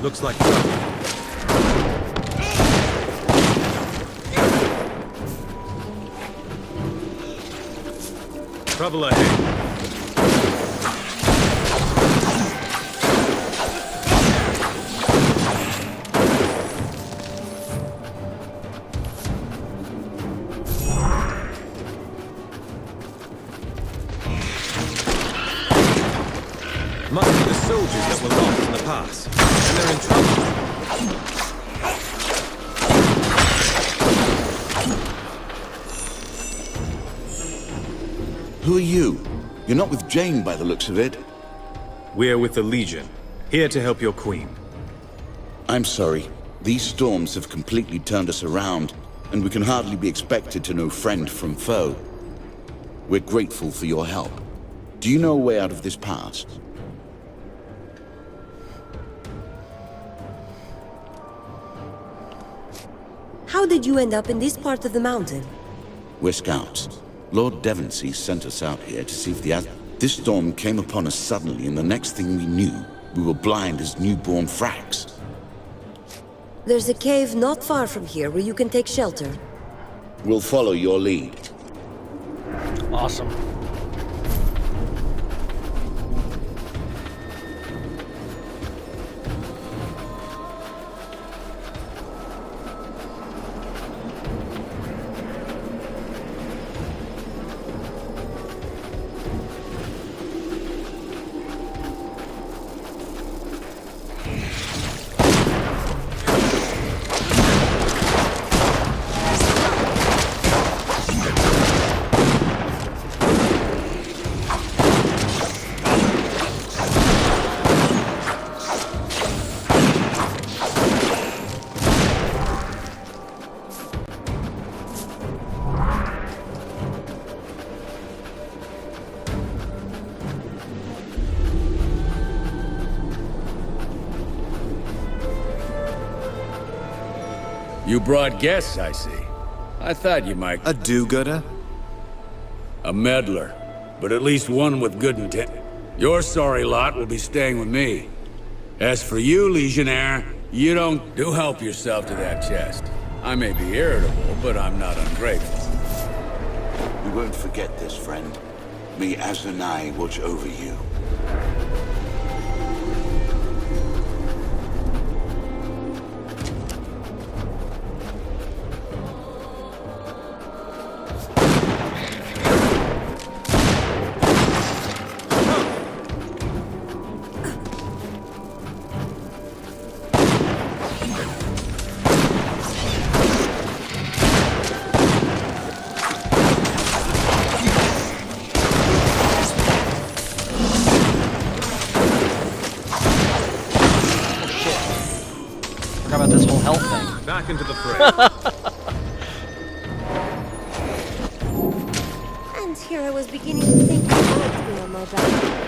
Looks like trouble. Trouble ahead. Must be the soldiers that were lost in the pass, and they're in trouble. Who are you? You're not with Jane by the looks of it. We're with the Legion, here to help your queen. I'm sorry. These storms have completely turned us around, and we can hardly be expected to know friend from foe. We're grateful for your help. Do you know a way out of this pass? How did you end up in this part of the mountain? We're scouts. Lord Devonsey sent us out here to see if This storm came upon us suddenly, and the next thing we knew, we were blind as newborn fracks. There's a cave not far from here where you can take shelter. We'll follow your lead. Awesome. You brought guests, I see. I thought you might... A do-gooder? A meddler, but at least one with good intent. Your sorry lot will be staying with me. As for you, Legionnaire, you don't... Do help yourself to that chest. I may be irritable, but I'm not ungrateful. We won't forget this, friend. May Azunai watch over you. Forgot about this whole health thing. Back into the fray. And here I was beginning to think I might be on my back.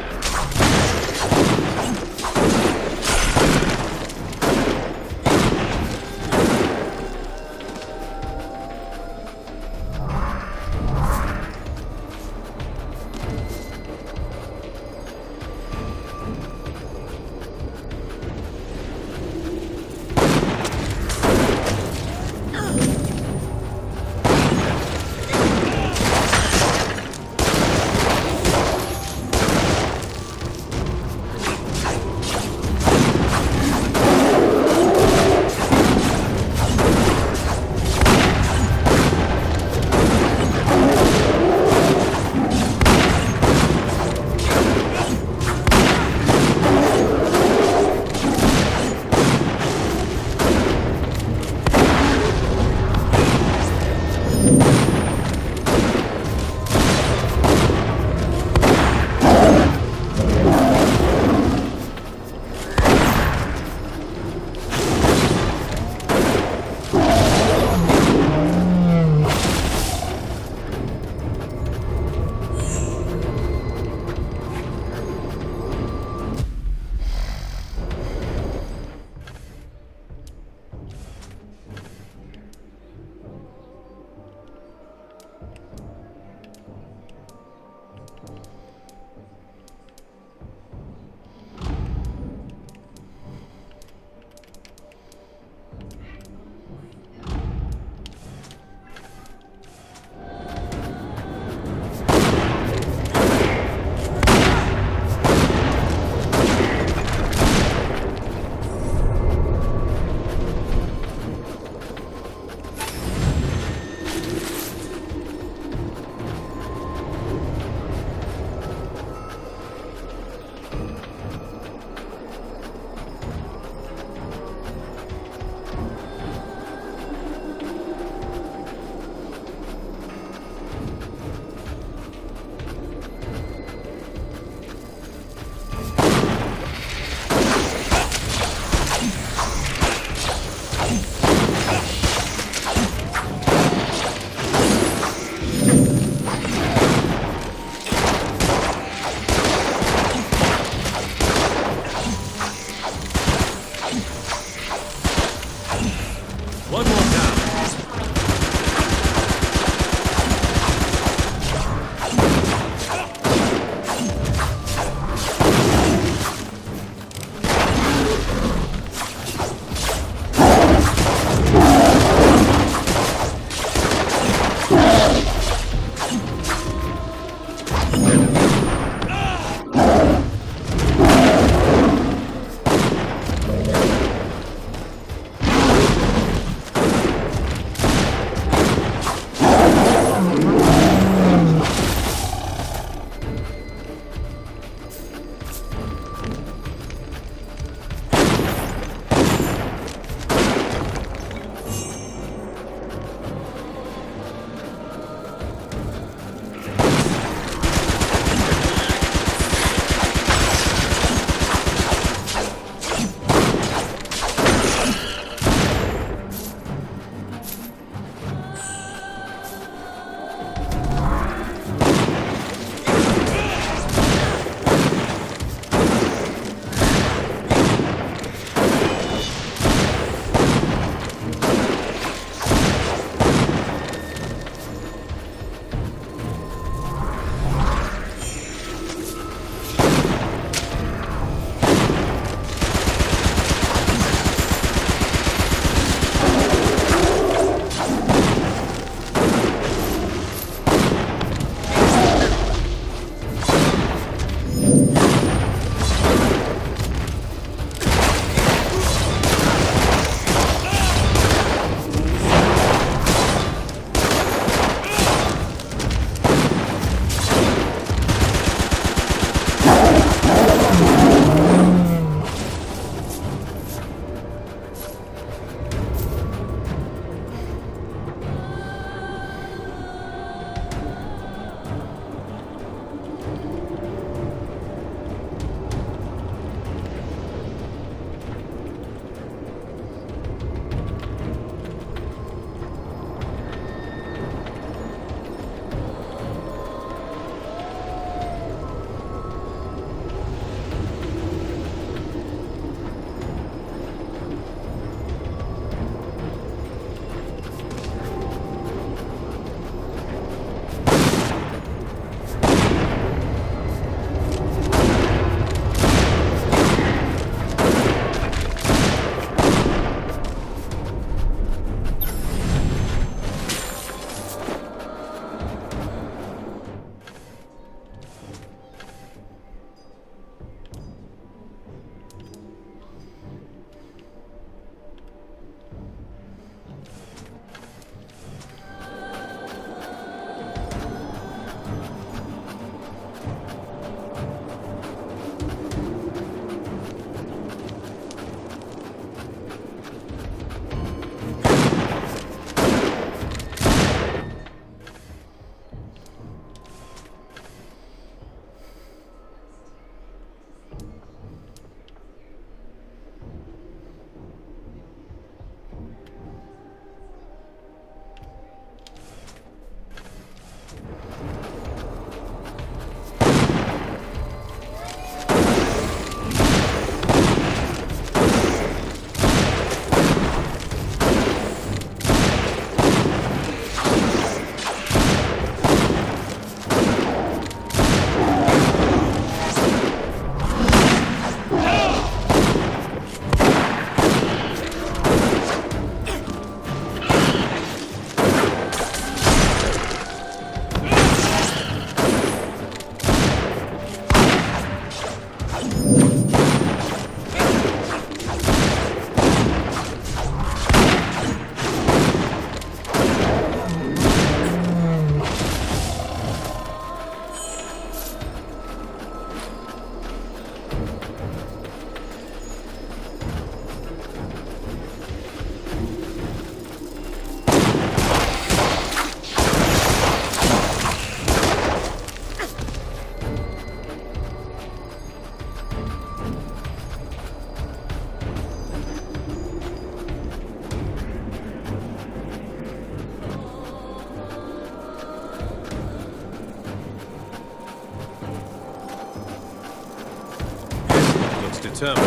terminal.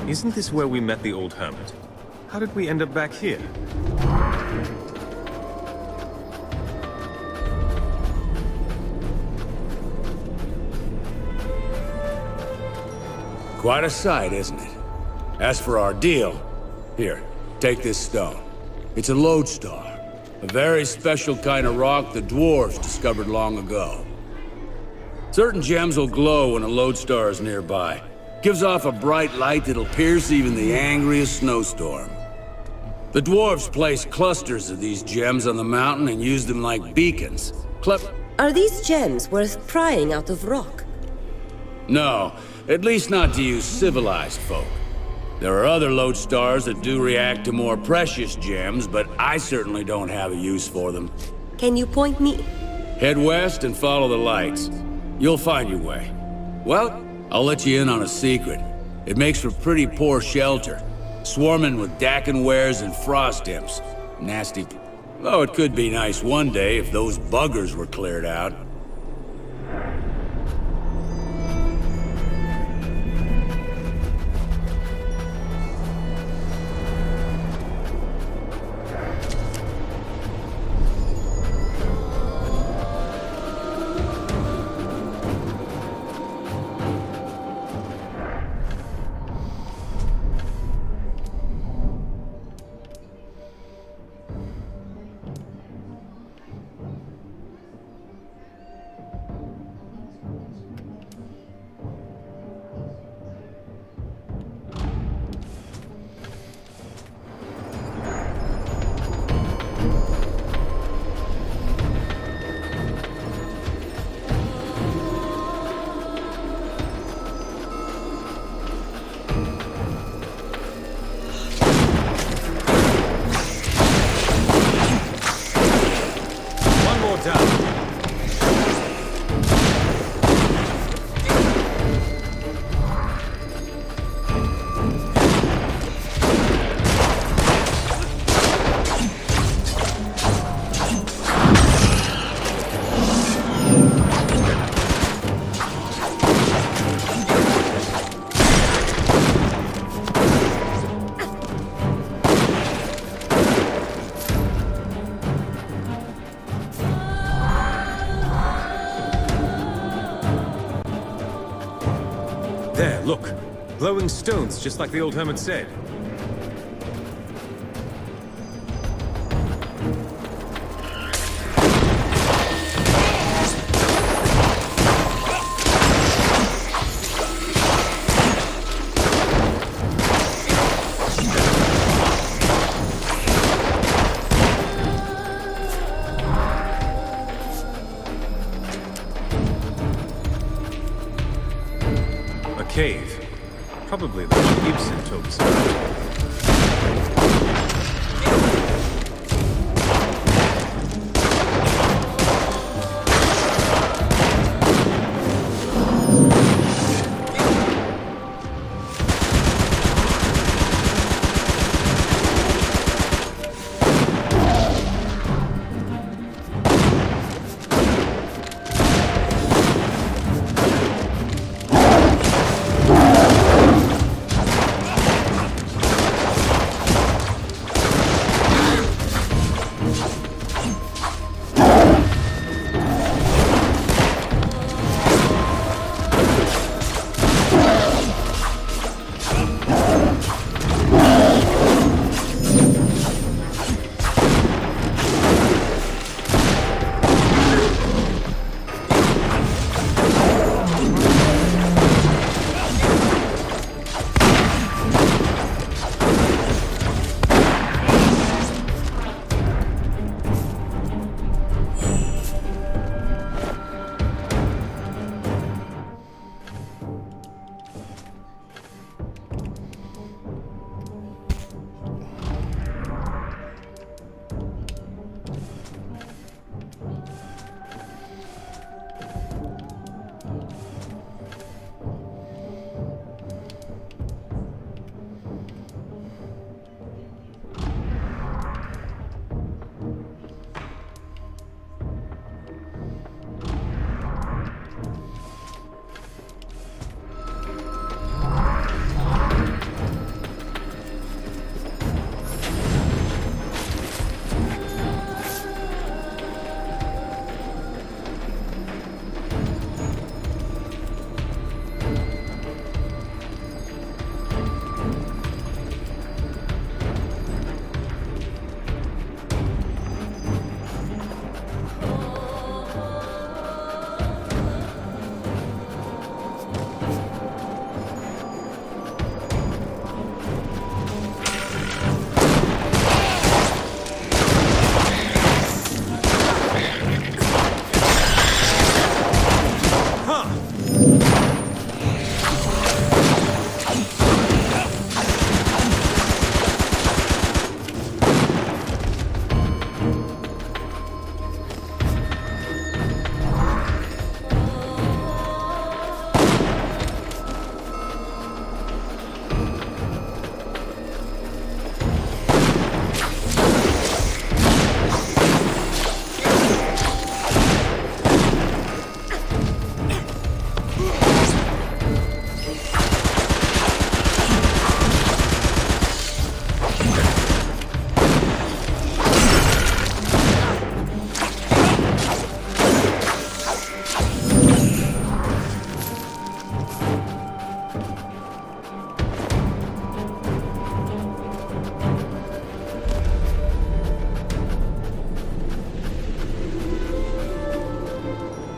Isn't this where we met the old hermit? How did we end up back here? Quite a sight, isn't it? As for our deal, here, take this stone. It's a lodestar, a very special kind of rock the dwarves discovered long ago. Certain gems will glow when a lodestar is nearby. Gives off a bright light that'll pierce even the angriest snowstorm. The dwarves placed clusters of these gems on the mountain and used them like beacons. Are these gems worth prying out of rock? No, at least not to you civilized folk. There are other lodestars that do react to more precious gems, but I certainly don't have a use for them. Can you point me? Head west and follow the lights. You'll find your way. Well, I'll let you in on a secret. It makes for pretty poor shelter. Swarming with Dakenwares and frost imps. Nasty. Though it could be nice one day if those buggers were cleared out. There, look. Glowing stones, just like the old hermit said. Cave. Probably the one Gibson told us about.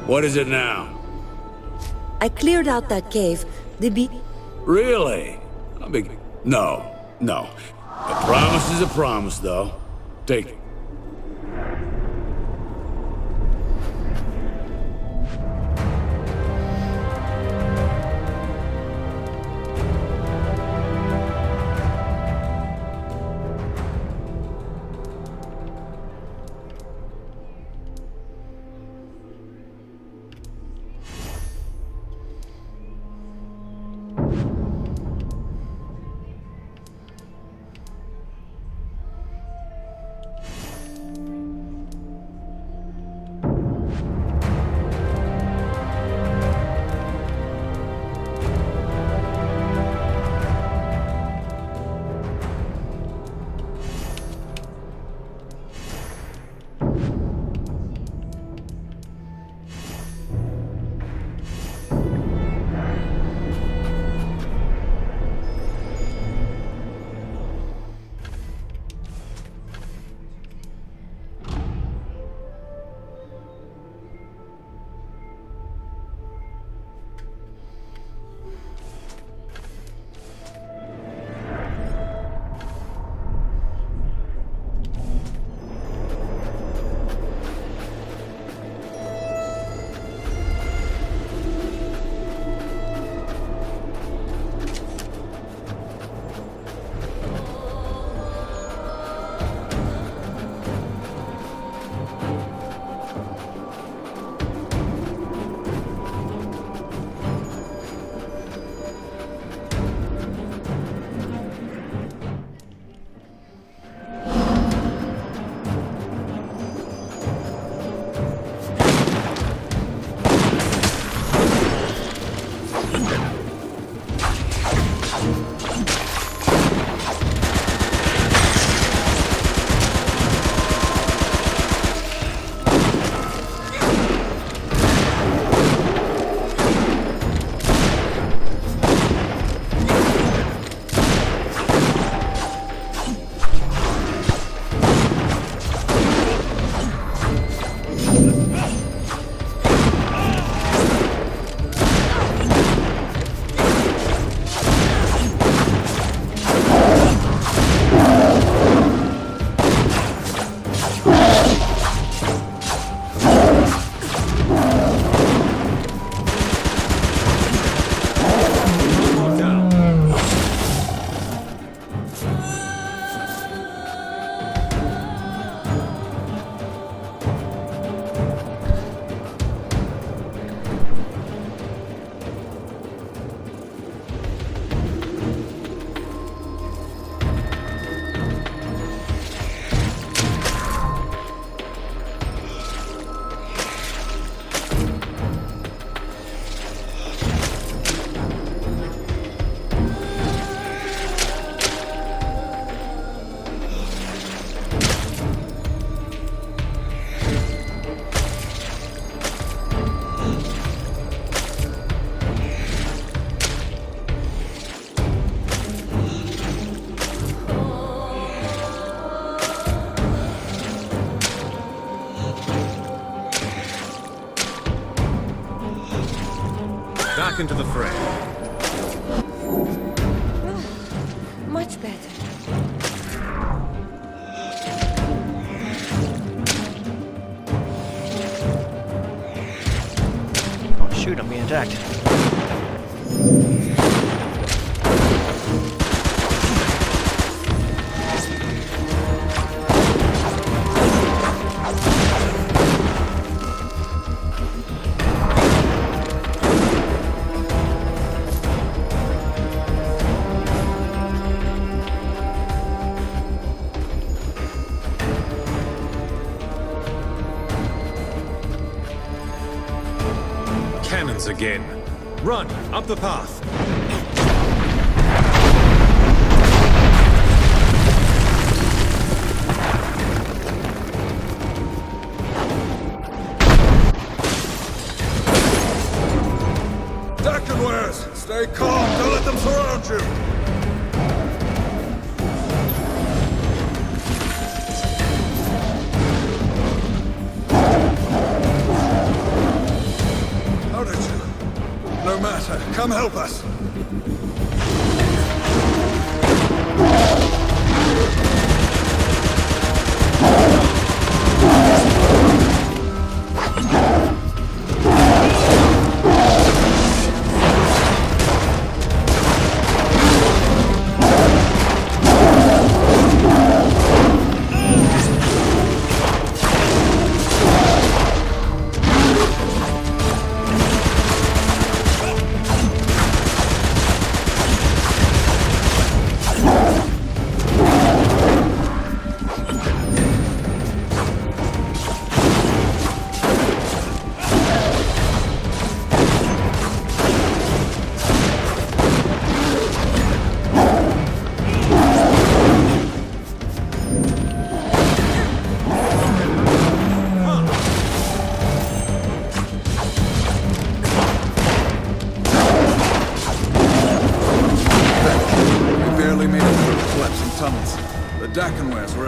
What is it now? I cleared out that cave. Really? No, no. A promise is a promise, though. Take it. Back into the fray. Much better. Oh shoot, I'm being attacked. Cannons again. Run, up the path. Deck and wares, stay calm, don't let them surround you! No matter. Come help us.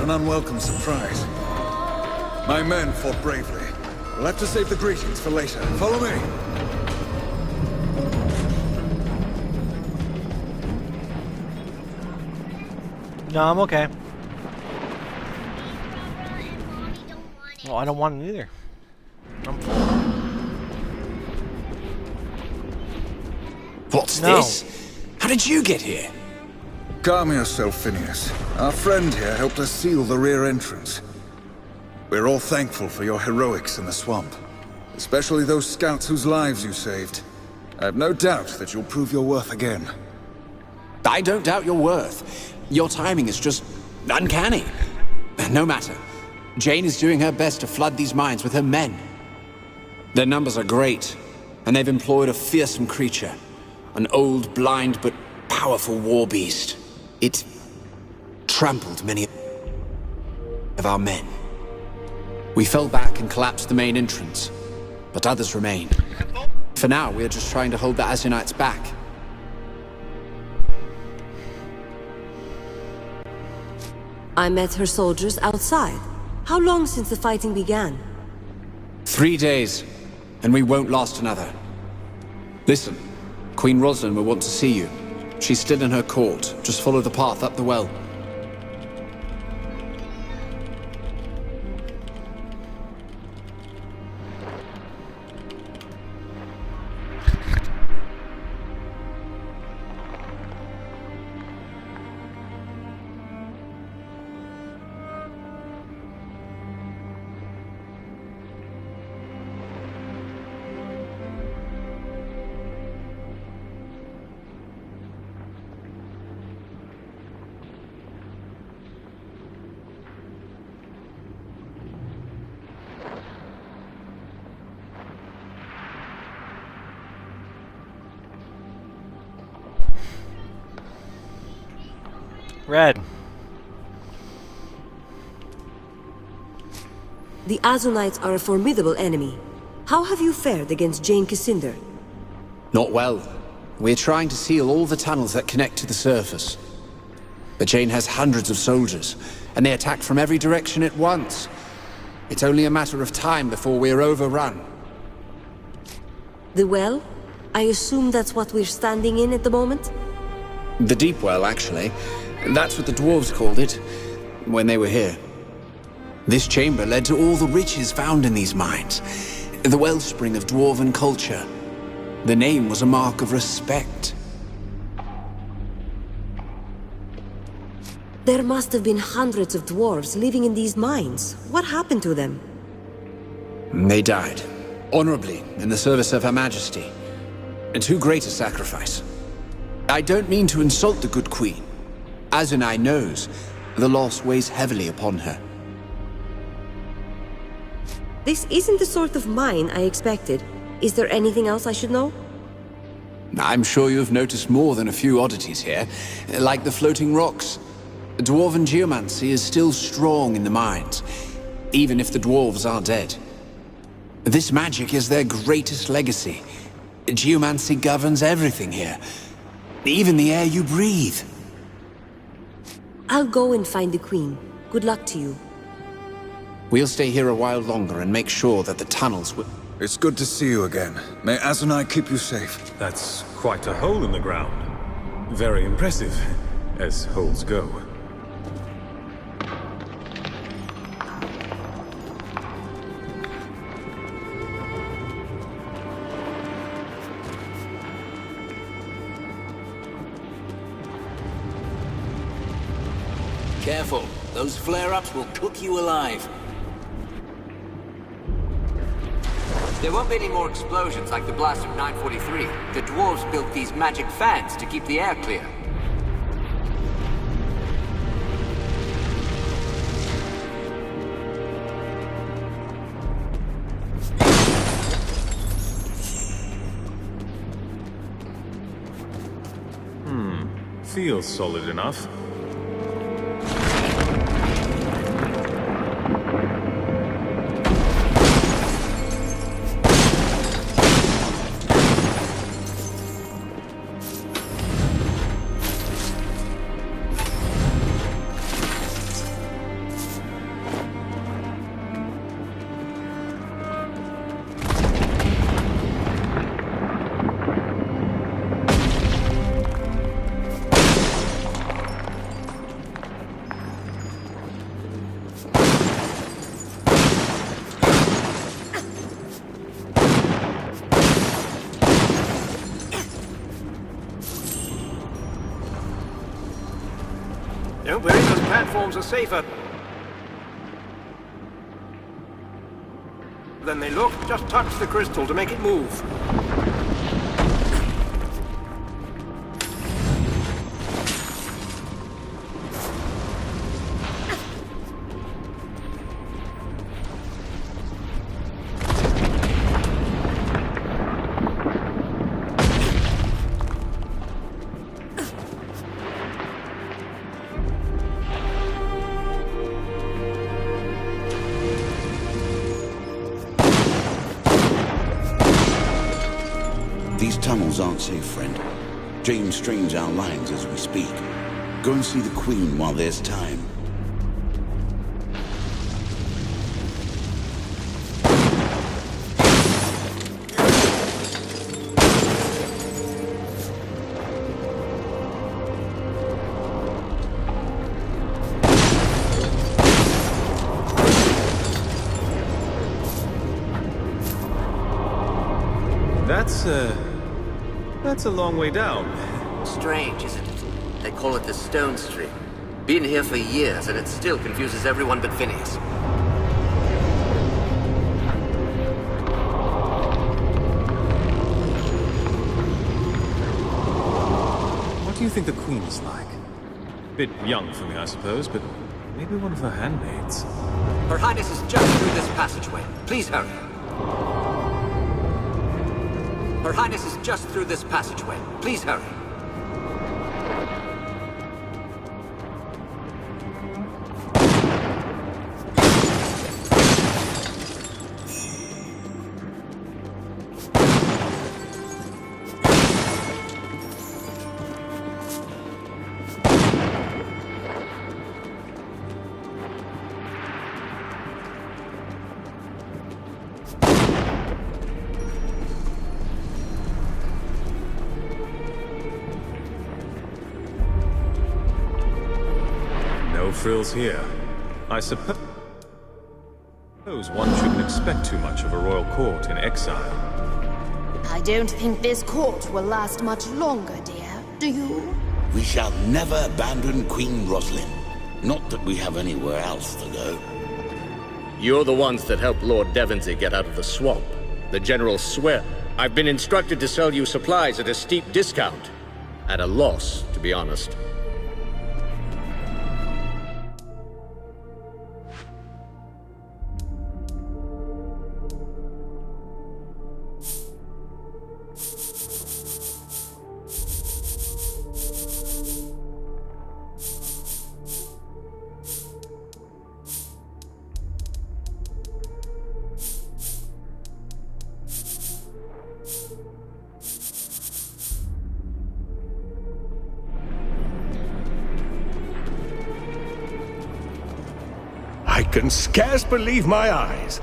An unwelcome surprise. My men fought bravely. We'll have to save the greetings for later. Follow me! No, I'm okay. Well, I don't want it either. I'm full. What's this? How did you get here? Calm yourself, Phineas. Our friend here helped us seal the rear entrance. We're all thankful for your heroics in the swamp. Especially those scouts whose lives you saved. I have no doubt that you'll prove your worth again. I don't doubt your worth. Your timing is just uncanny. No matter. Jane is doing her best to flood these mines with her men. Their numbers are great, and they've employed a fearsome creature. An old, blind, but powerful war beast. It trampled many of our men. We fell back and collapsed the main entrance, but others remain. For now, we are just trying to hold the Azunites back. I met her soldiers outside. How long since the fighting began? 3 days, and we won't last another. Listen, Queen Rosalind will want to see you. She's still in her court. Just follow the path up the well. Red. The Azunites are a formidable enemy. How have you fared against Jane Cassinder? Not well. We're trying to seal all the tunnels that connect to the surface. But Jane has hundreds of soldiers, and they attack from every direction at once. It's only a matter of time before we're overrun. The well? I assume that's what we're standing in at the moment? The deep well, actually. That's what the dwarves called it, when they were here. This chamber led to all the riches found in these mines. The wellspring of dwarven culture. The name was a mark of respect. There must have been hundreds of dwarves living in these mines. What happened to them? They died, honorably, in the service of Her Majesty. And too great a sacrifice. I don't mean to insult the good queen. Azunai knows the loss weighs heavily upon her. This isn't the sort of mine I expected. Is there anything else I should know? I'm sure you've noticed more than a few oddities here, like the floating rocks. Dwarven geomancy is still strong in the mines, even if the dwarves are dead. This magic is their greatest legacy. Geomancy governs everything here, even the air you breathe. I'll go and find the Queen. Good luck to you. We'll stay here a while longer and make sure that the tunnels will... It's good to see you again. May Azanai keep you safe. That's quite a hole in the ground. Very impressive, as holes go. Careful. Those flare-ups will cook you alive. There won't be any more explosions like the blast of 943. The dwarves built these magic fans to keep the air clear. Feels solid enough. Don't worry, those platforms are safer than they look. Just touch the crystal to make it move. These tunnels aren't safe, friend. Jane strains our lines as we speak. Go and see the Queen while there's time. That's a long way down. Strange, isn't it? They call it the Stone Stream. Been here for years, and it still confuses everyone but Phineas. What do you think the Queen is like? Bit young for me, I suppose, but maybe one of her handmaids. Her Highness is just through this passageway. Please hurry. Her Highness is just through this passageway. Please hurry. No frills here. I suppose one shouldn't expect too much of a royal court in exile. I don't think this court will last much longer, dear. Do you? We shall never abandon Queen Roslyn. Not that we have anywhere else to go. You're the ones that helped Lord Devonsey get out of the swamp. The generals swear. I've been instructed to sell you supplies at a steep discount. At a loss, to be honest. I can scarce believe my eyes.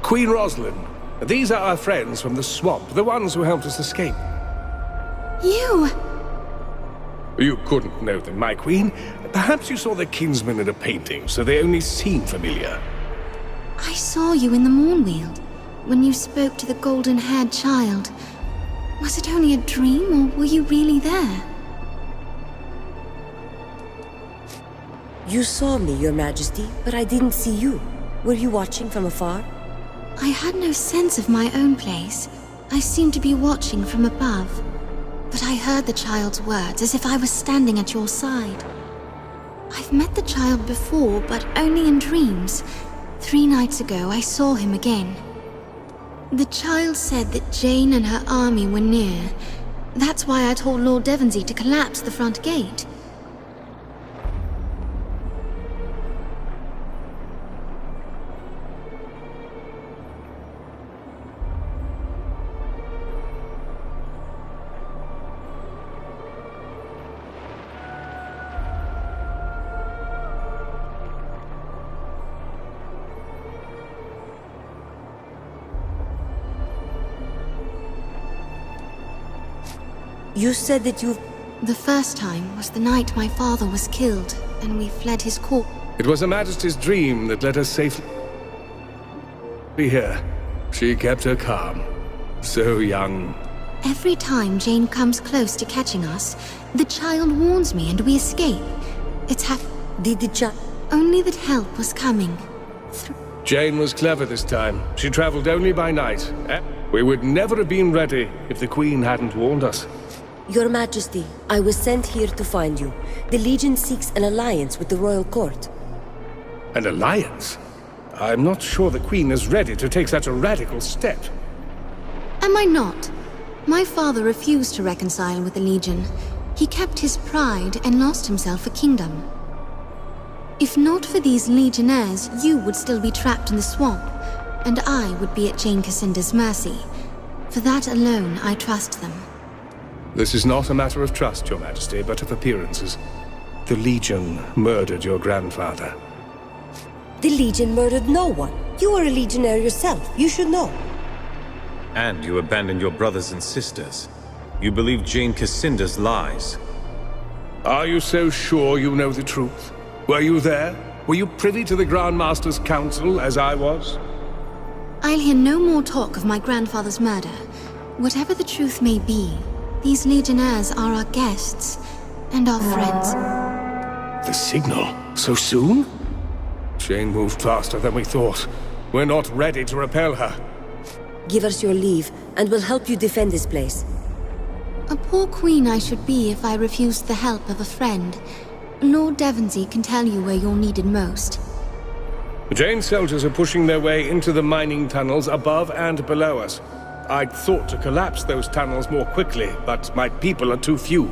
Queen Roslyn, These are our friends from the swamp, the ones who helped us escape. You! You couldn't know them, my queen. Perhaps you saw their kinsmen in a painting, so they only seem familiar. I saw you in the Mournweald, when you spoke to the golden-haired child. Was it only a dream, or were you really there? You saw me, Your Majesty, but I didn't see you. Were you watching from afar? I had no sense of my own place. I seemed to be watching from above. But I heard the child's words as if I was standing at your side. I've met the child before, but only in dreams. 3 nights ago, I saw him again. The child said that Jane and her army were near. That's why I told Lord Devonsey to collapse the front gate. You said that you... The first time was the night my father was killed, and we fled his corpse. It was Her Majesty's dream that led us safely here. She kept her calm. So young. Every time Jane comes close to catching us, the child warns me and we escape. It's Did the child... Only that help was coming. Jane was clever this time. She traveled only by night. We would never have been ready if the Queen hadn't warned us. Your Majesty, I was sent here to find you. The Legion seeks an alliance with the royal court. An alliance? I'm not sure the Queen is ready to take such a radical step. Am I not? My father refused to reconcile with the Legion. He kept his pride and lost himself a kingdom. If not for these Legionnaires, you would still be trapped in the swamp, and I would be at Jane Cassinda's mercy. For that alone, I trust them. This is not a matter of trust, Your Majesty, but of appearances. The Legion murdered your grandfather. The Legion murdered no one. You are a Legionnaire yourself. You should know. And you abandoned your brothers and sisters. You believe Jane Cassinda's lies. Are you so sure you know the truth? Were you there? Were you privy to the Grand Master's council, as I was? I'll hear no more talk of my grandfather's murder. Whatever the truth may be, these Legionnaires are our guests, and our friends. The signal? So soon? Jane moved faster than we thought. We're not ready to repel her. Give us your leave, and we'll help you defend this place. A poor queen I should be if I refused the help of a friend. Lord Devonsey can tell you where you're needed most. Jane's soldiers are pushing their way into the mining tunnels above and below us. I'd thought to collapse those tunnels more quickly, but my people are too few.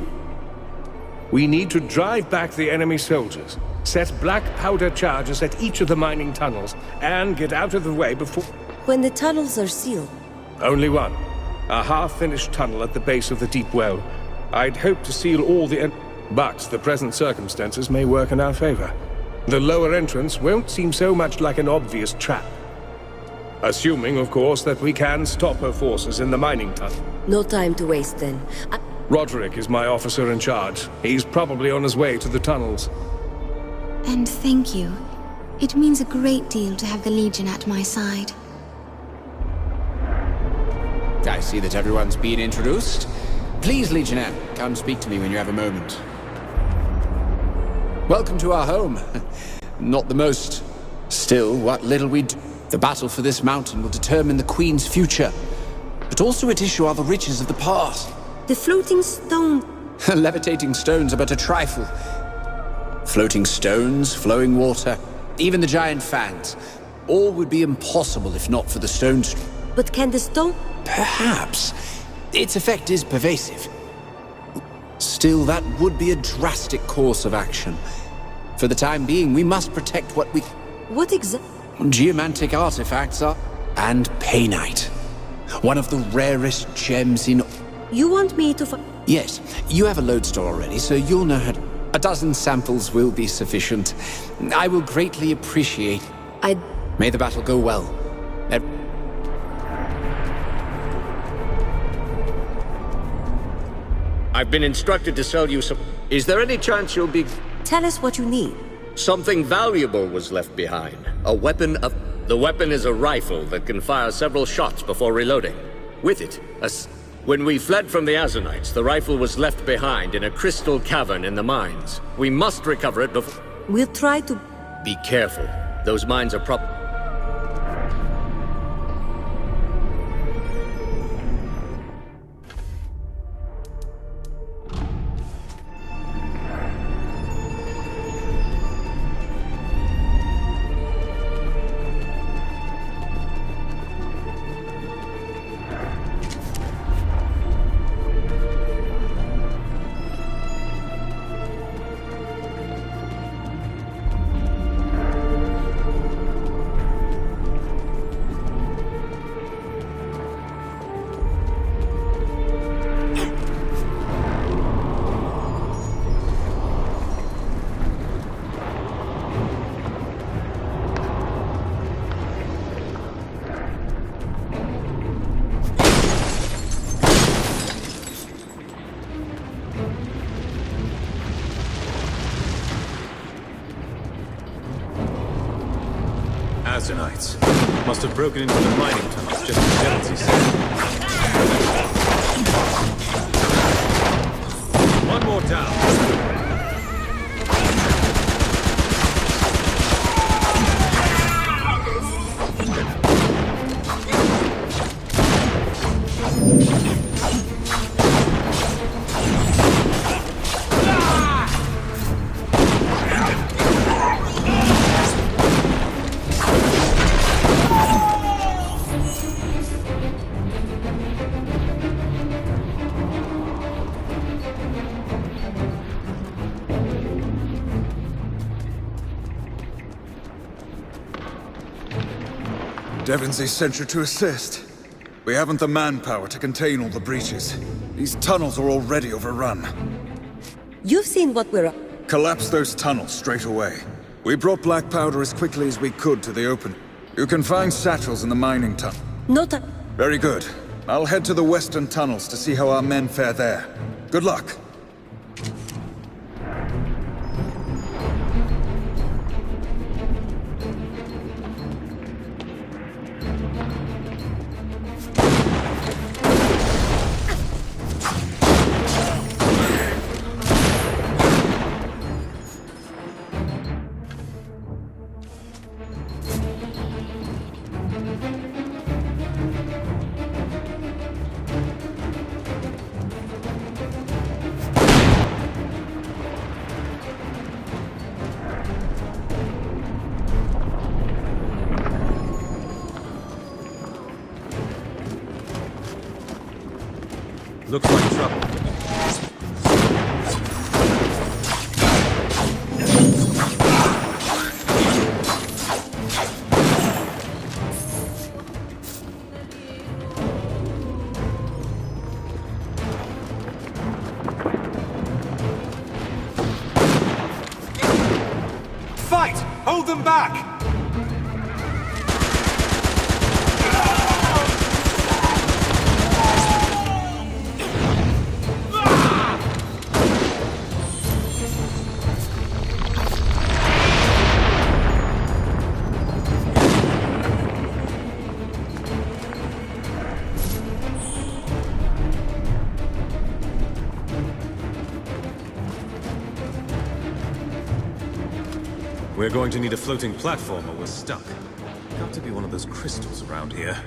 We need to drive back the enemy soldiers, set black powder charges at each of the mining tunnels, and get out of the way before... When the tunnels are sealed... Only one. A half-finished tunnel at the base of the deep well. I'd hoped to seal all the... But the present circumstances may work in our favor. The lower entrance won't seem so much like an obvious trap. Assuming, of course, that we can stop her forces in the mining tunnel. No time to waste, then. Roderick is my officer in charge. He's probably on his way to the tunnels. And thank you. It means a great deal to have the Legion at my side. I see that everyone's been introduced. Please, Legionnaire, come speak to me when you have a moment. Welcome to our home. Not the most. Still, what little we do. The battle for this mountain will determine the Queen's future, but also at issue are the riches of the past. The floating stone... Levitating stones are but a trifle. Floating stones, flowing water, even the giant fans. All would be impossible if not for the stones. But can the stone... Perhaps. Its effect is pervasive. Still, that would be a drastic course of action. For the time being, we must protect what we... What exactly? Geomantic artifacts are... and painite. One of the rarest gems in... You want me to... Yes, you have a lodestone already, so you'll know how to... A dozen samples will be sufficient. I will greatly appreciate... I... May the battle go well. I've been instructed to sell you some... Is there any chance you'll be... Tell us what you need. Something valuable was left behind. A weapon of... The weapon is a rifle that can fire several shots before reloading. With it, when we fled from the Azanites, the rifle was left behind in a crystal cavern in the mines. We must recover it before... We'll try to... Be careful. Those mines are Azanites. Must have broken into the mining tunnels just as Devensey said. One more down. Devensey sent you to assist. We haven't the manpower to contain all the breaches. These tunnels are already overrun. You've seen what we're up. Collapse those tunnels straight away. We brought black powder as quickly as we could to the open. You can find satchels in the mining tunnel. No time. Very good. I'll head to the western tunnels to see how our men fare there. Good luck. Looks like trouble. Fight! Hold them back! We're going to need a floating platform or we're stuck. Got to be one of those crystals around here.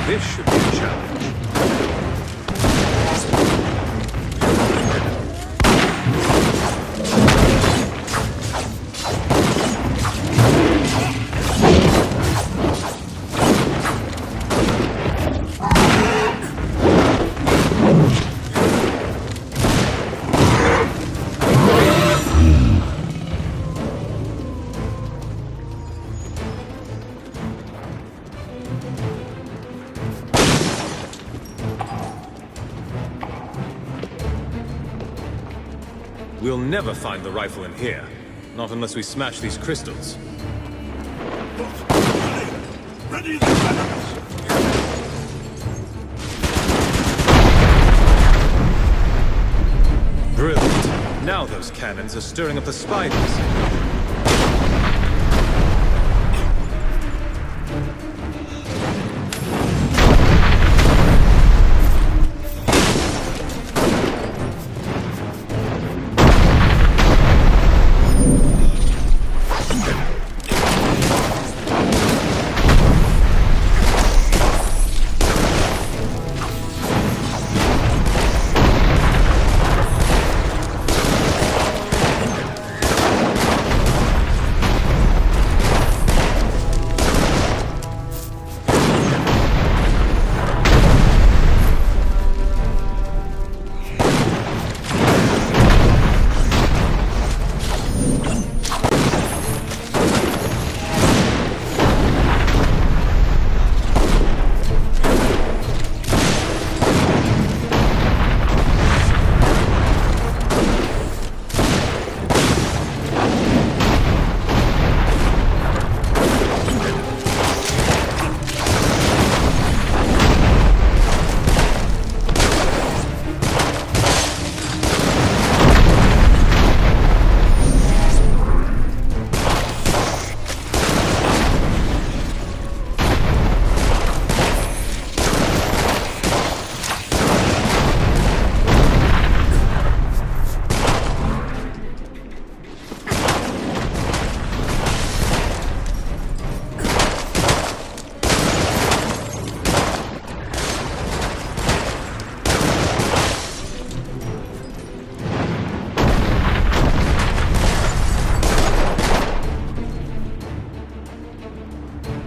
This should be a challenge. We'll never find the rifle in here. Not unless we smash these crystals. Ready the weapons! Brilliant. Now those cannons are stirring up the spiders.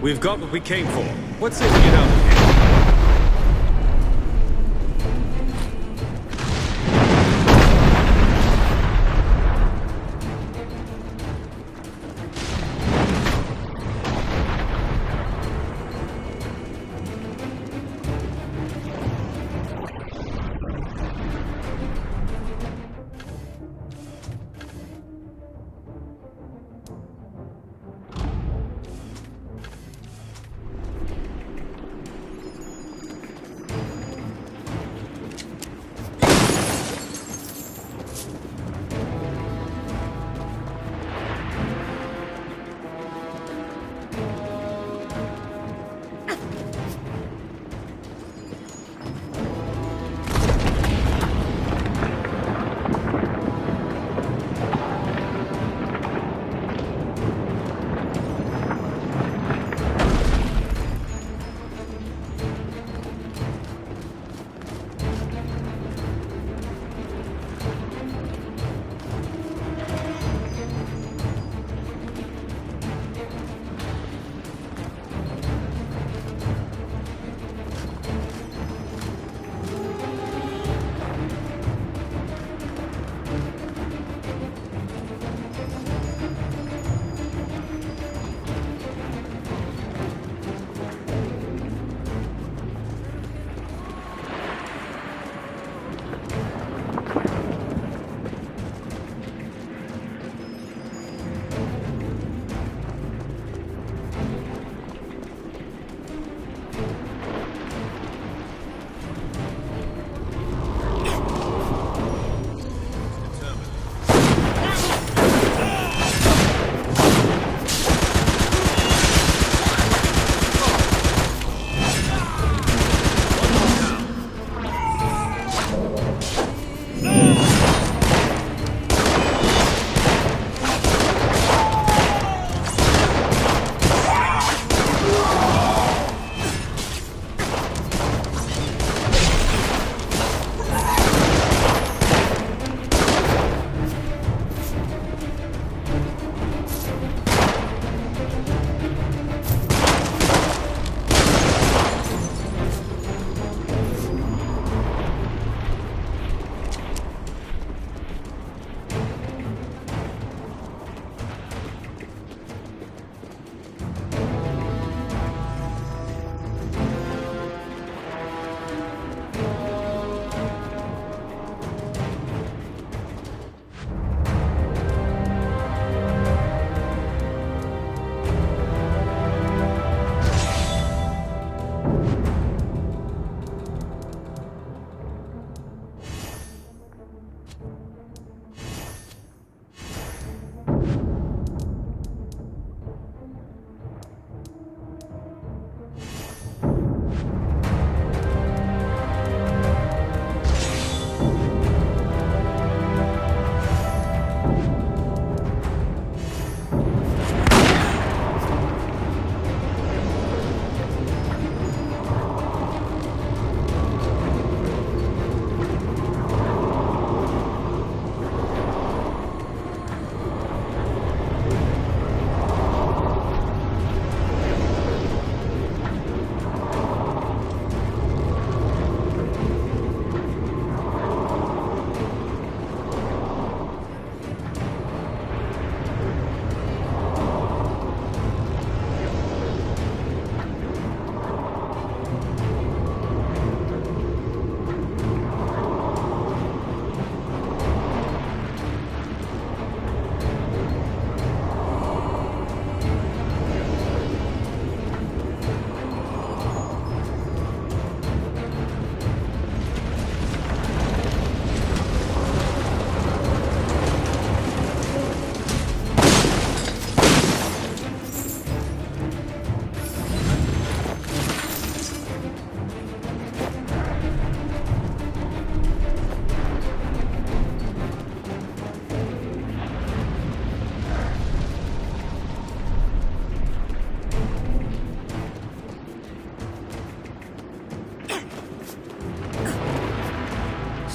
We've got what we came for. What's it, get out of here?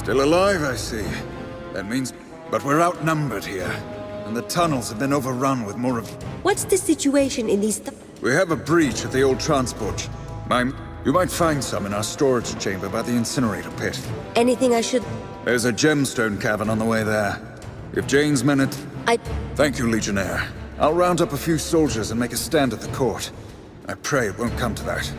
Still alive, I see. That means... But we're outnumbered here, and the tunnels have been overrun with more of... What's the situation in these... We have a breach at the old transport. You might find some in our storage chamber by the incinerator pit. Anything I should... There's a gemstone cavern on the way there. If Jane's men it... Thank you, Legionnaire. I'll round up a few soldiers and make a stand at the court. I pray it won't come to that.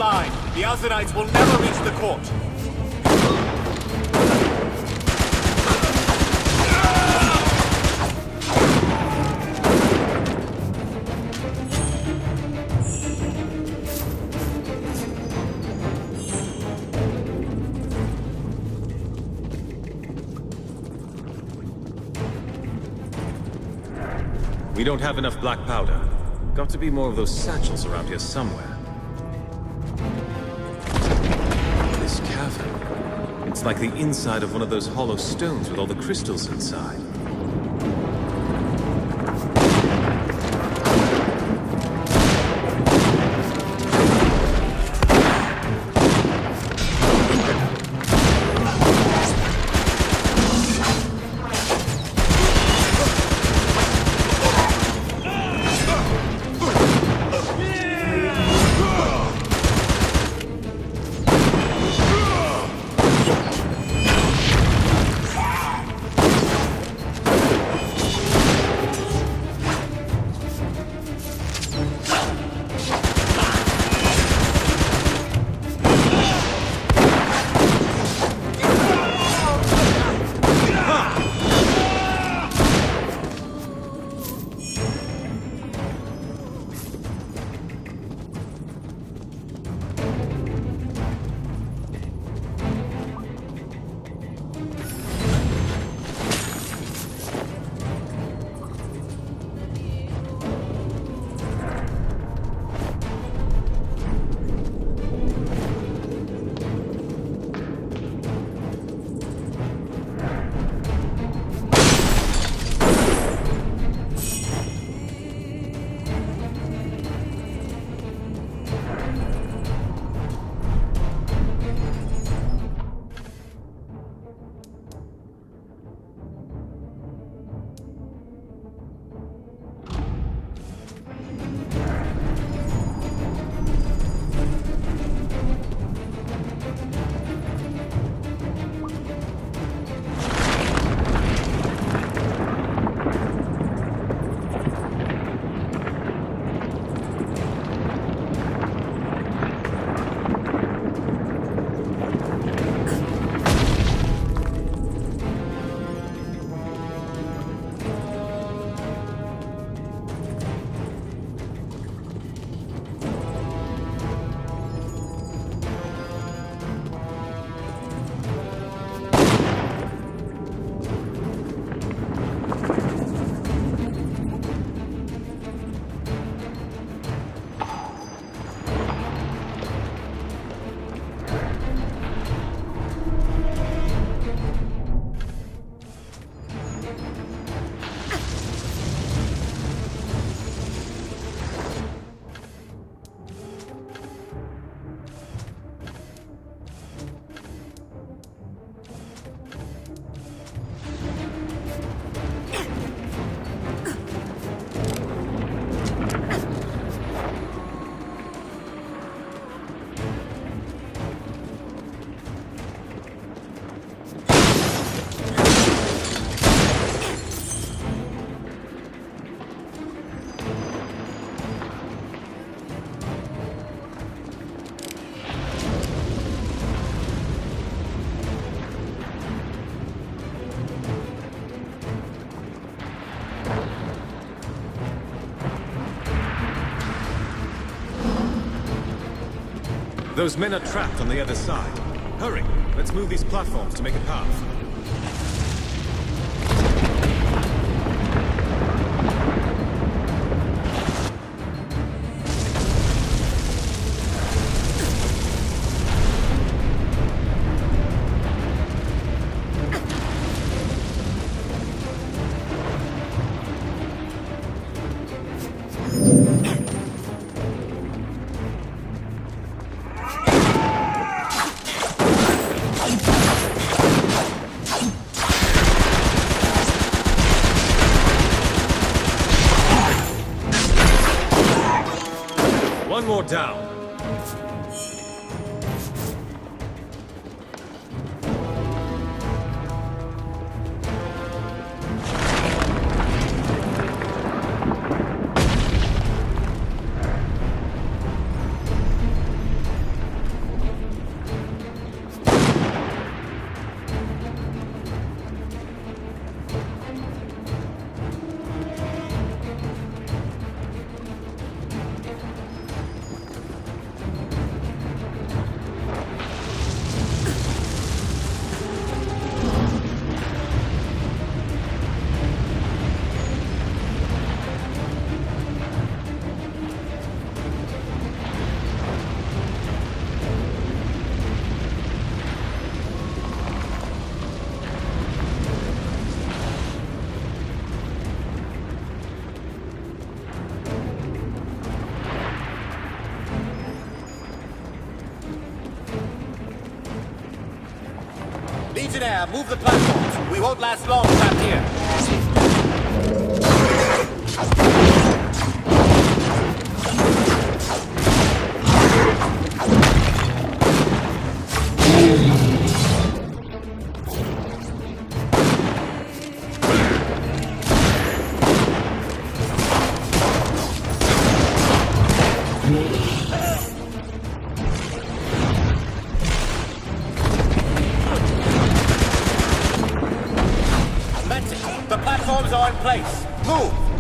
line. The Azanites will never reach the court. We don't have enough black powder. Got to be more of those satchels around here somewhere. This cavern. It's like the inside of one of those hollow stones with all the crystals inside. Those men are trapped on the other side. Hurry, let's move these platforms to make a path. One more down. Legionnaire, move the platforms. We won't last long trapped here. That's it. The platforms are in place. Move!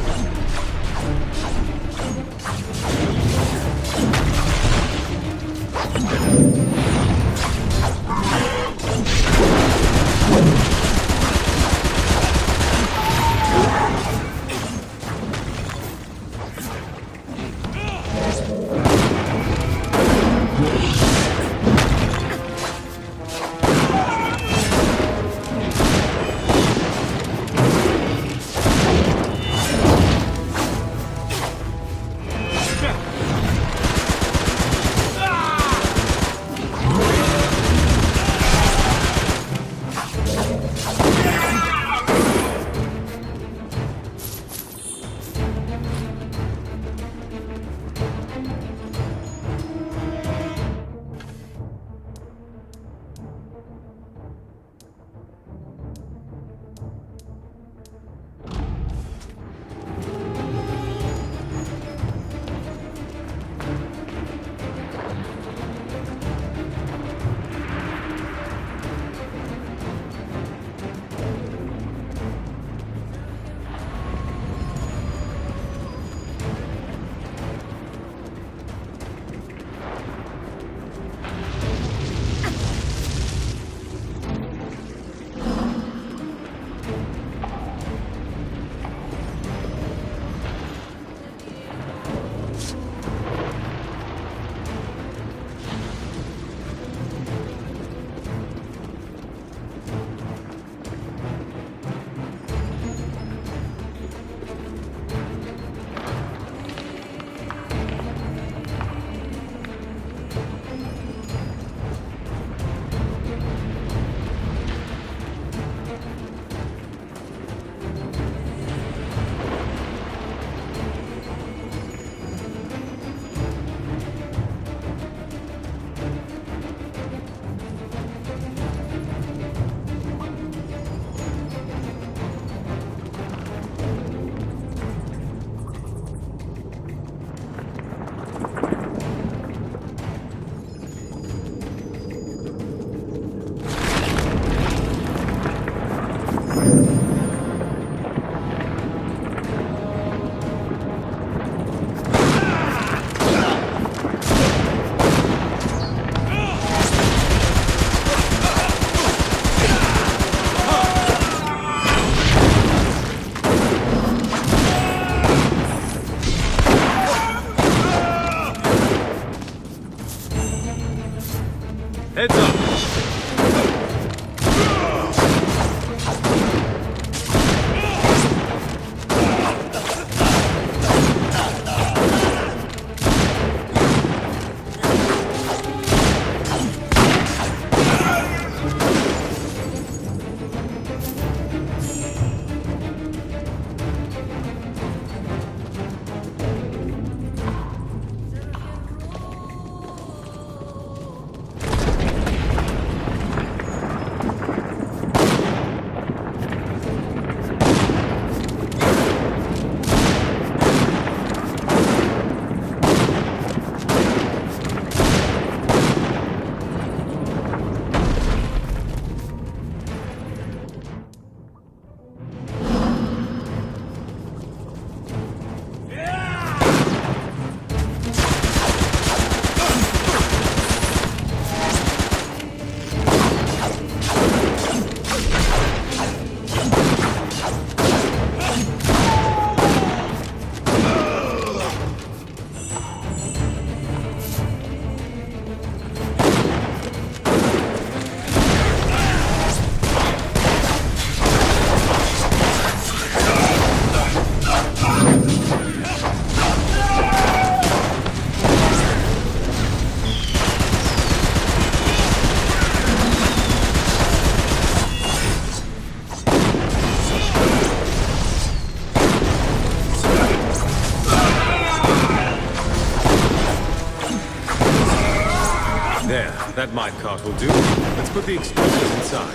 That minecart will do. Let's put the explosives inside.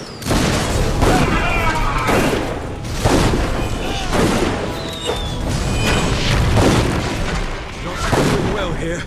Not doing well here.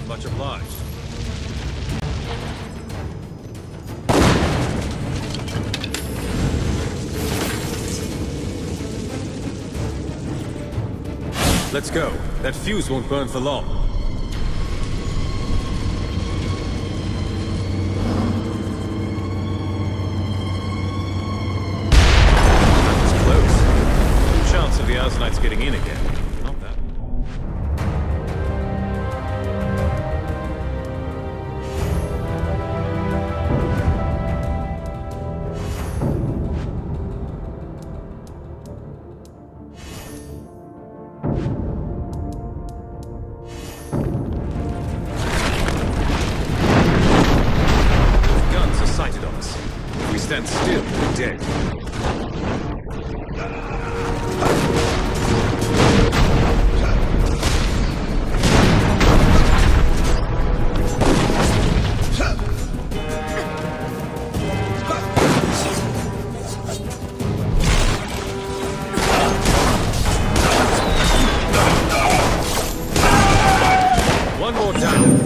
Much obliged. Let's go. That fuse won't burn for long. That was close. No chance of the Azanites getting in again. Not that. If we stand still, we're dead. One more time.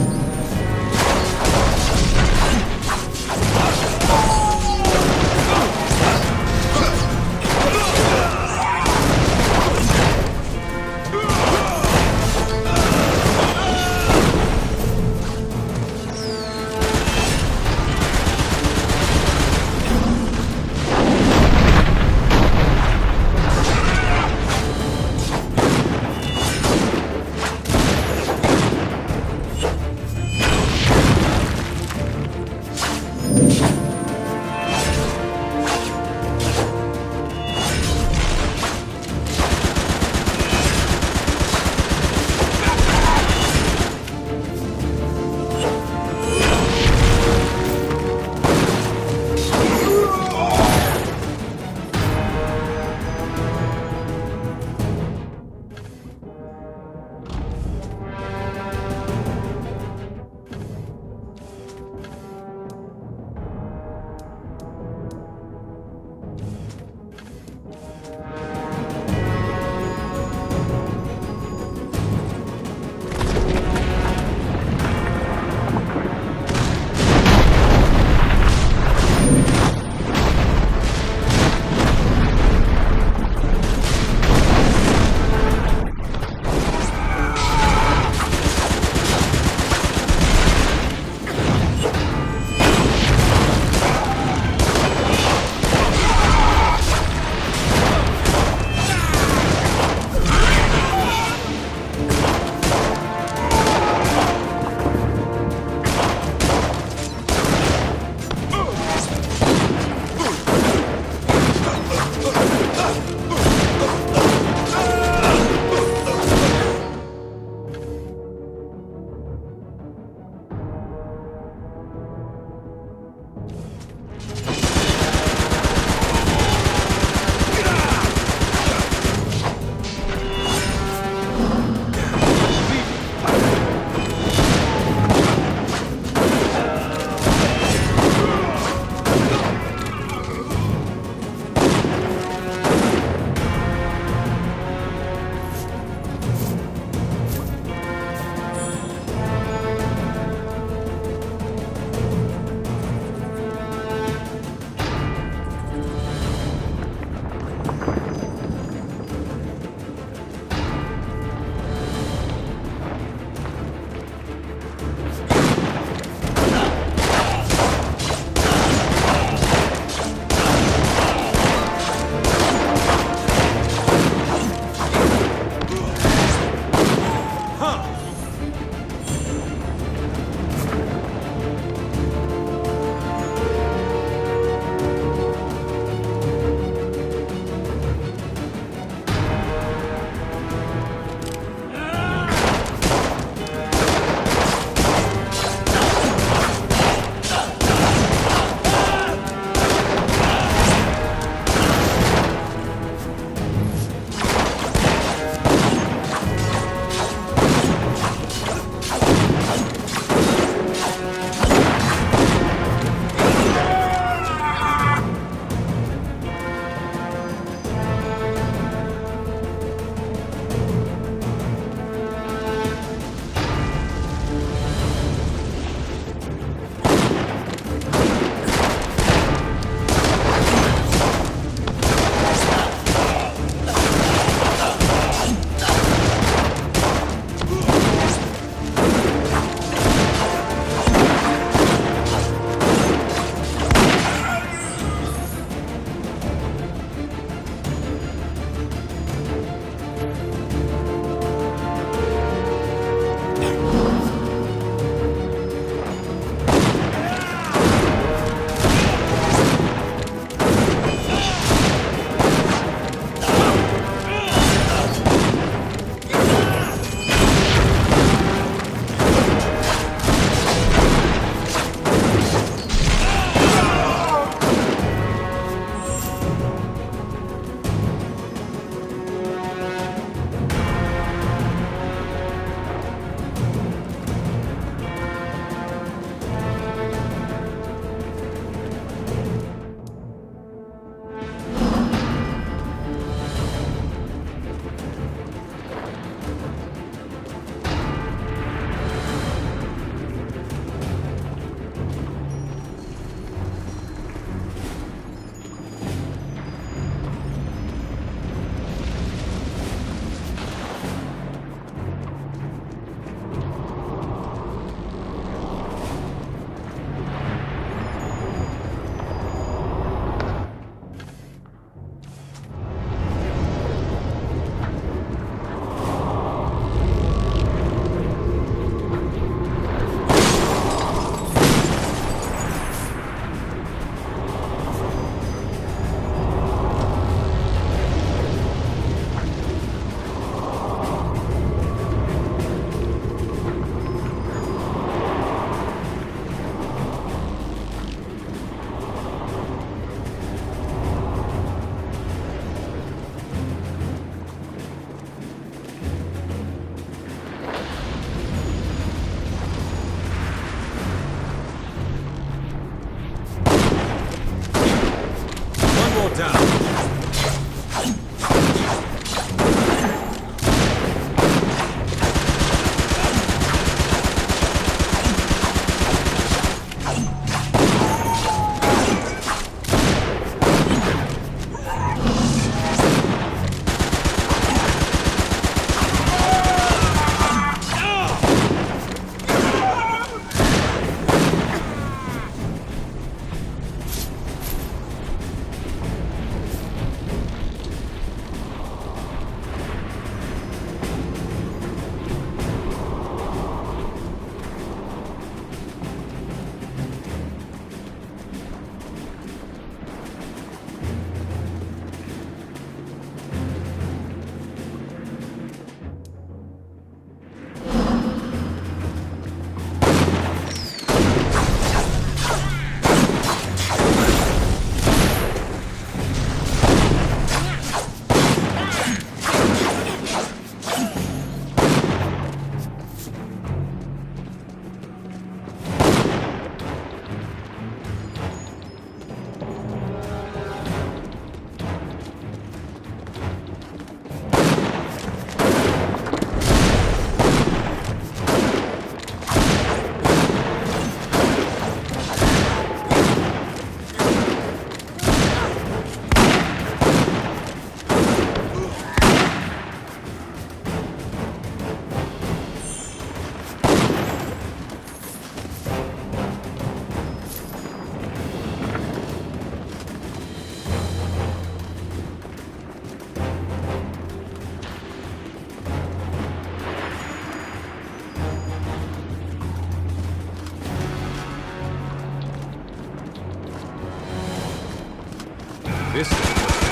This is what's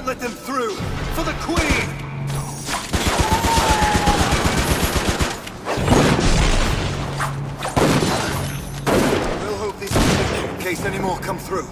Let them through! For the Queen! We'll hope these are in case any more come through.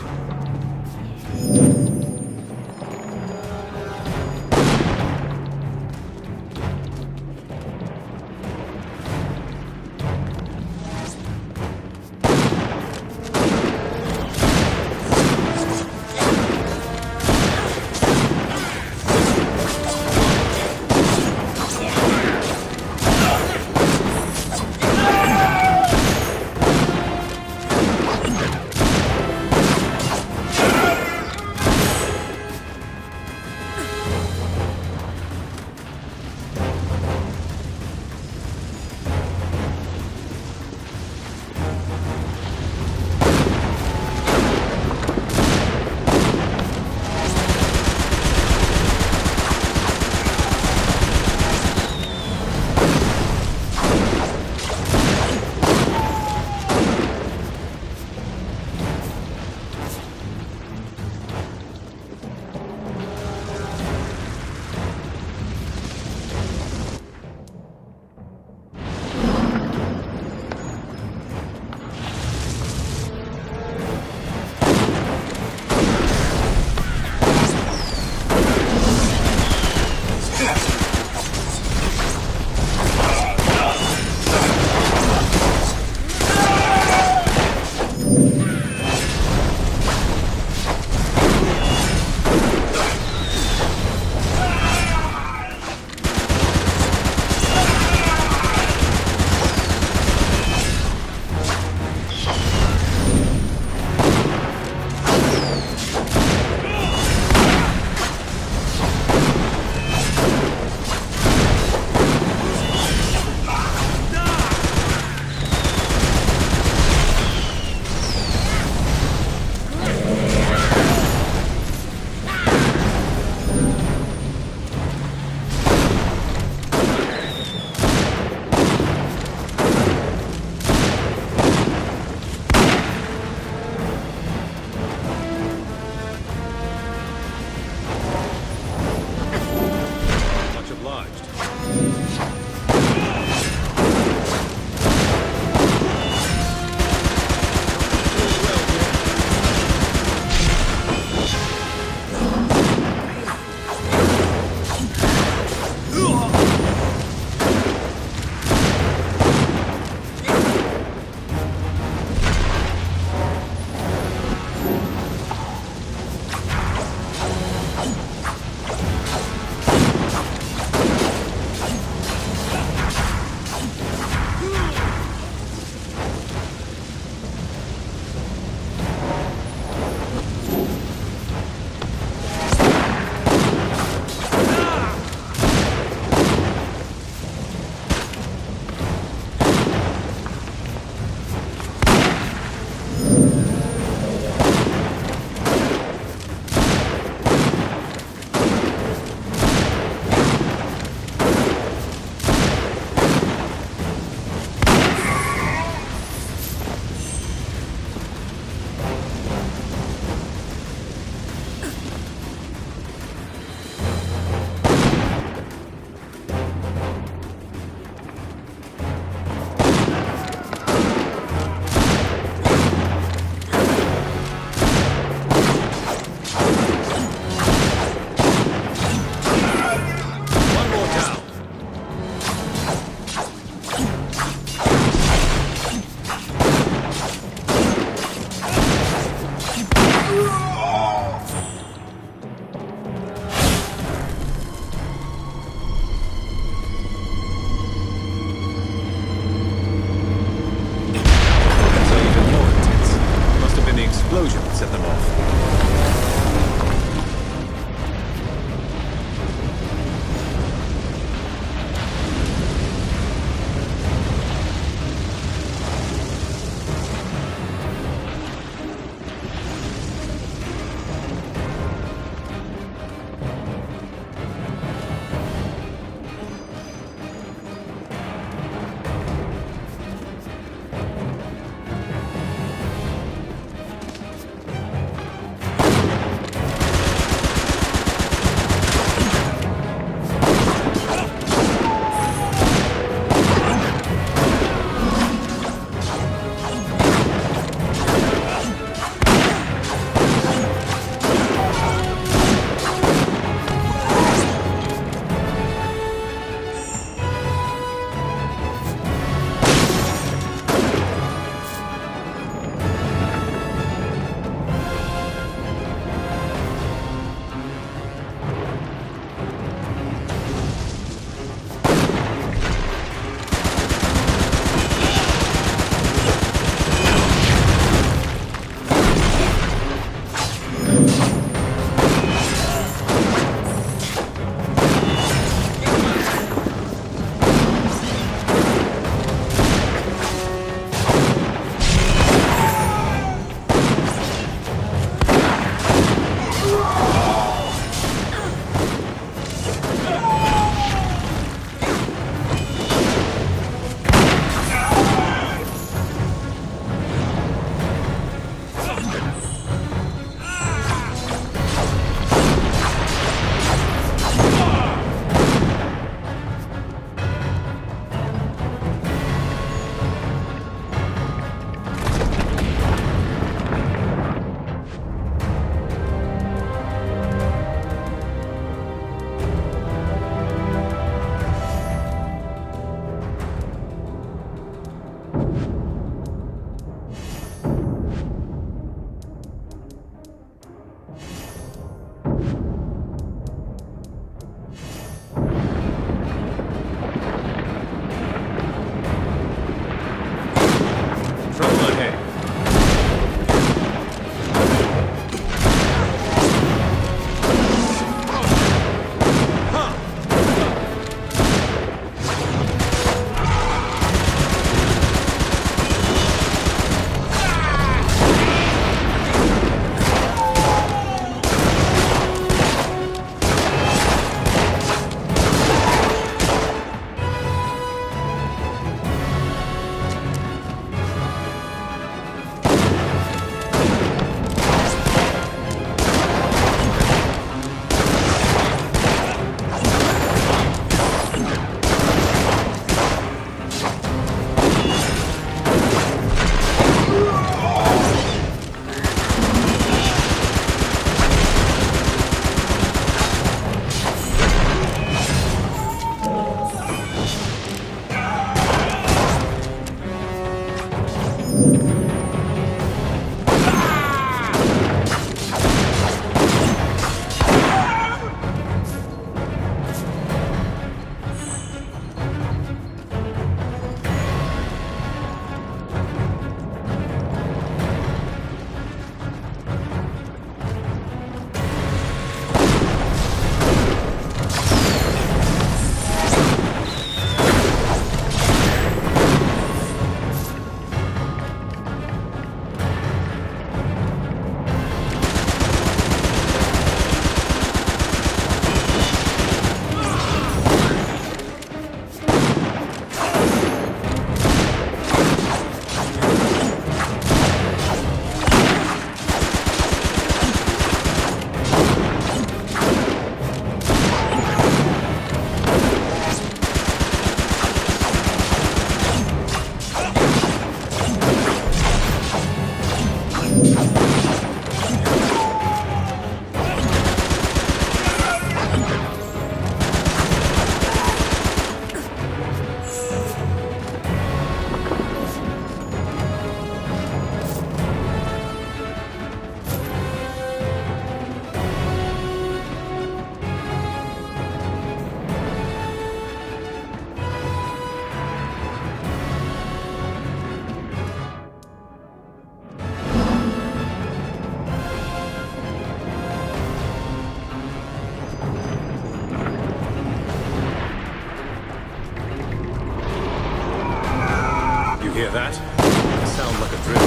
Hear that? It sounds like a drill.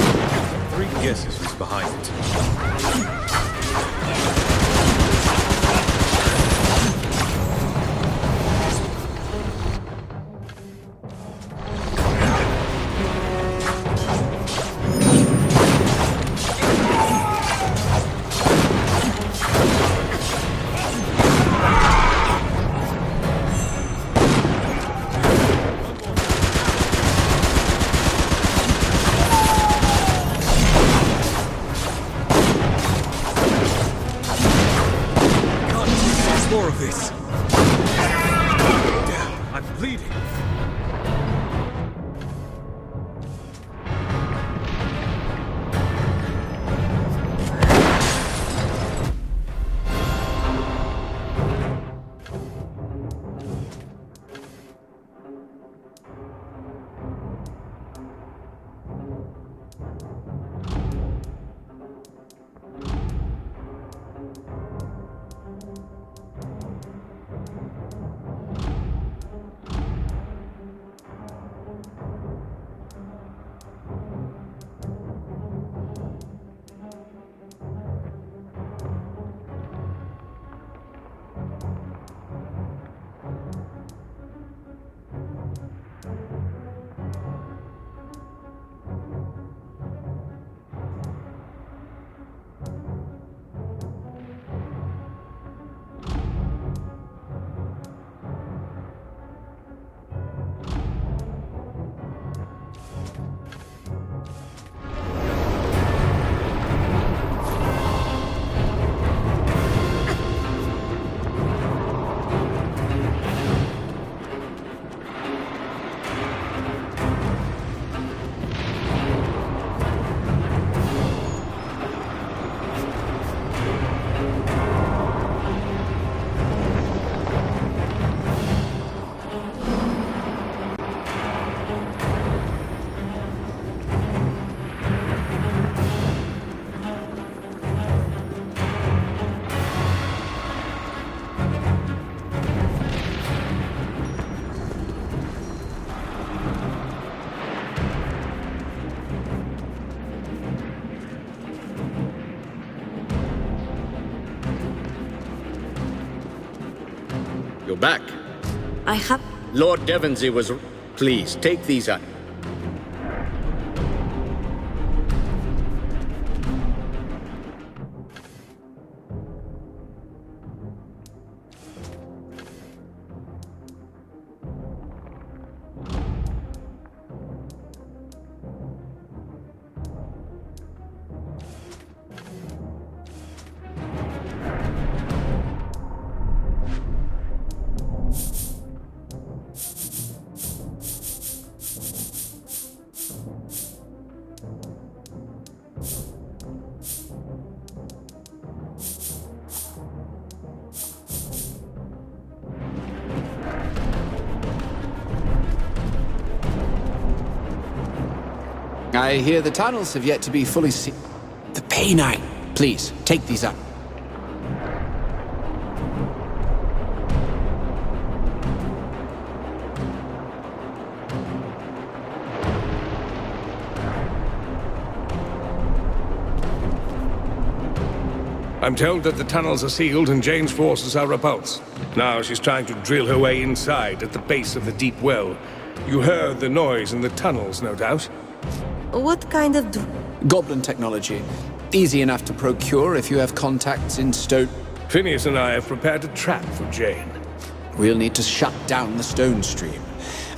3 guesses who's behind it. More of this. Damn, I'm bleeding. You're back. I have... Lord Devonsey was... Please, take these out. I hear the tunnels have yet to be fully The P9. Please, take these up. I'm told that the tunnels are sealed and Jane's forces are repulsed. Now she's trying to drill her way inside at the base of the deep well. You heard the noise in the tunnels, no doubt? What kind of... Goblin technology. Easy enough to procure if you have contacts in stone. Phineas and I have prepared a trap for Jane. We'll need to shut down the stone stream.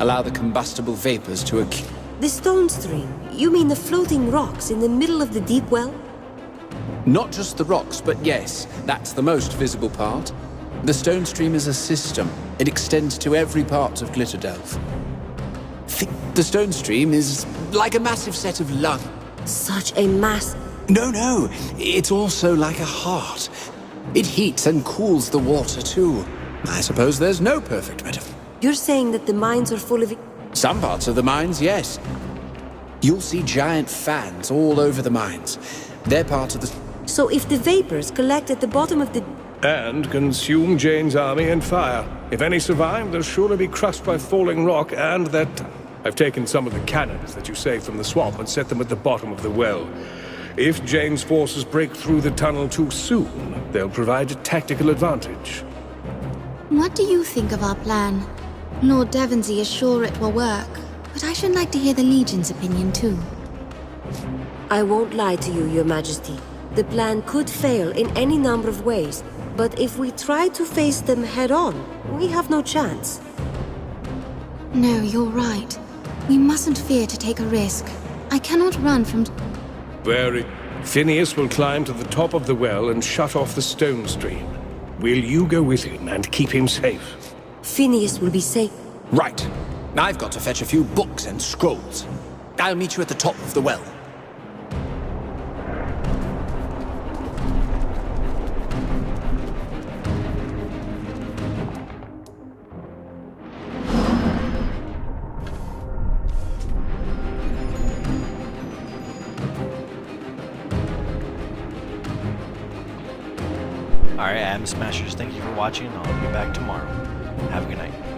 Allow the combustible vapors to accumulate. The stone stream? You mean the floating rocks in the middle of the deep well? Not just the rocks, but yes, that's the most visible part. The stone stream is a system. It extends to every part of Glitterdelf. The stone stream is like a massive set of lungs. Such a mass... No. It's also like a heart. It heats and cools the water, too. I suppose there's no perfect metaphor. You're saying that the mines are full of... Some parts of the mines, yes. You'll see giant fans all over the mines. They're part of the... So if the vapors collect at the bottom of the... And consume Jane's army and fire. If any survive, they'll surely be crushed by falling rock and their... I've taken some of the cannons that you saved from the swamp and set them at the bottom of the well. If Jane's forces break through the tunnel too soon, they'll provide a tactical advantage. What do you think of our plan? Lord Devonsey is sure it will work, but I should like to hear the Legion's opinion too. I won't lie to you, Your Majesty. The plan could fail in any number of ways, but if we try to face them head-on, we have no chance. No, you're right. We mustn't fear to take a risk. I cannot run from... Phineas will climb to the top of the well and shut off the stone stream. Will you go with him and keep him safe? Phineas will be safe. Right. I've got to fetch a few books and scrolls. I'll meet you at the top of the well. Alright, Atom Smashers, thank you for watching. I'll be back tomorrow. Have a good night.